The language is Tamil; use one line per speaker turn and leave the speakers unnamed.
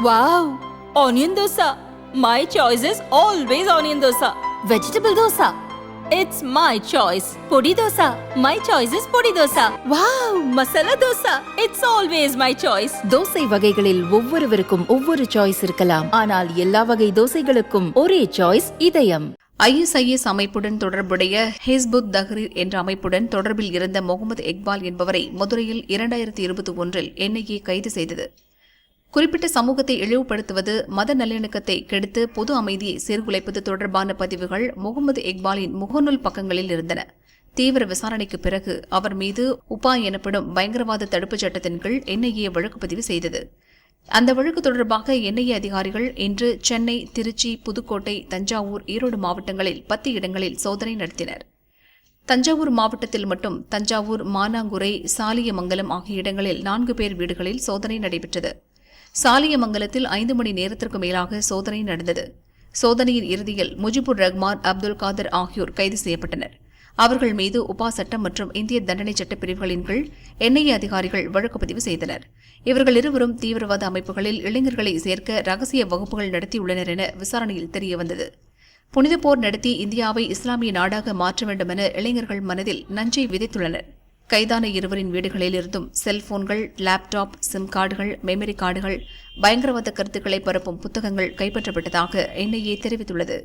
Wow! Onion dosa. My choice is always onion dosa. Vegetable dosa. It's my choice. Podi dosa. My choice is podi dosa. Wow! Masala dosa. It's always my choice.
Dosa வகைகளில் ஒவ்வொருவருக்கும் ஒவ்வொரு சாய்ஸ் இருக்கலாம், ஆனால் எல்லா வகை தோசைகளுக்கும் ஒரே சாய்ஸ் இதயம்.
ISIS அமைப்புடன் தொடர்புடைய ஹிஸ்புத் தஹ்ரீர் என்ற அமைப்புடன் தொடர்பில் இருந்த முகமது இக்பால் என்பவரை மதுரையில் 2021 NIA கைது செய்தது. குறிப்பிட்ட சமூகத்தை இழிவுபடுத்துவது, மத நல்லிணக்கத்தை கெடுத்து பொது அமைதியை சீர்குலைப்பது தொடர்பான பதிவுகள் முகமது இக்பாலின் முகநூல் பக்கங்களில் இருந்தன. தீவிர விசாரணைக்கு பிறகு அவர் மீது உபா எனப்படும் பயங்கரவாத தடுப்புச் சட்டத்தின் கீழ் NIA வழக்கு பதிவு செய்தது. அந்த வழக்கு தொடர்பாக NIA அதிகாரிகள் இன்று சென்னை, திருச்சி, புதுக்கோட்டை, தஞ்சாவூர், ஈரோடு மாவட்டங்களில் 10 இடங்களில் சோதனை நடத்தினர். தஞ்சாவூர் மாவட்டத்தில் மட்டும் தஞ்சாவூர், மானாங்குரை, சாலியமங்கலம் ஆகிய இடங்களில் 4 பேர் வீடுகளில் சோதனை நடைபெற்றது. சாலியமங்கலத்தில் 5 மணி நேரத்திற்கு மேலாக சோதனை நடந்தது. சோதனையின் இறுதியில் முஜிபுர் ரஹ்மான், அப்துல் காதர் ஆகியோர் கைது செய்யப்பட்டனர். அவர்கள் மீது உபா சட்டம் மற்றும் இந்திய தண்டனை சட்டப் பிரிவுகளின் கீழ் NIA அதிகாரிகள் வழக்கு பதிவு செய்தனர். இவர்கள் இருவரும் தீவிரவாத அமைப்புகளில் இளைஞர்களை சேர்க்க ரகசிய வகுப்புகள் நடத்தியுள்ளனர் என விசாரணையில் தெரியவந்தது. புனித போர் நடத்தி இந்தியாவை இஸ்லாமிய நாடாக மாற்ற வேண்டும் என இளைஞர்கள் மனதில் நஞ்சை விதைத்துள்ளனர். கைதான இருவரின் வீடுகளிலிருந்தும் செல்போன்கள், லேப்டாப், சிம் கார்டுகள், மெமரி கார்டுகள், பயங்கரவாத கருத்துக்களை பரப்பும் புத்தகங்கள் கைப்பற்றப்பட்டதாக NIA தெரிவித்துள்ளது.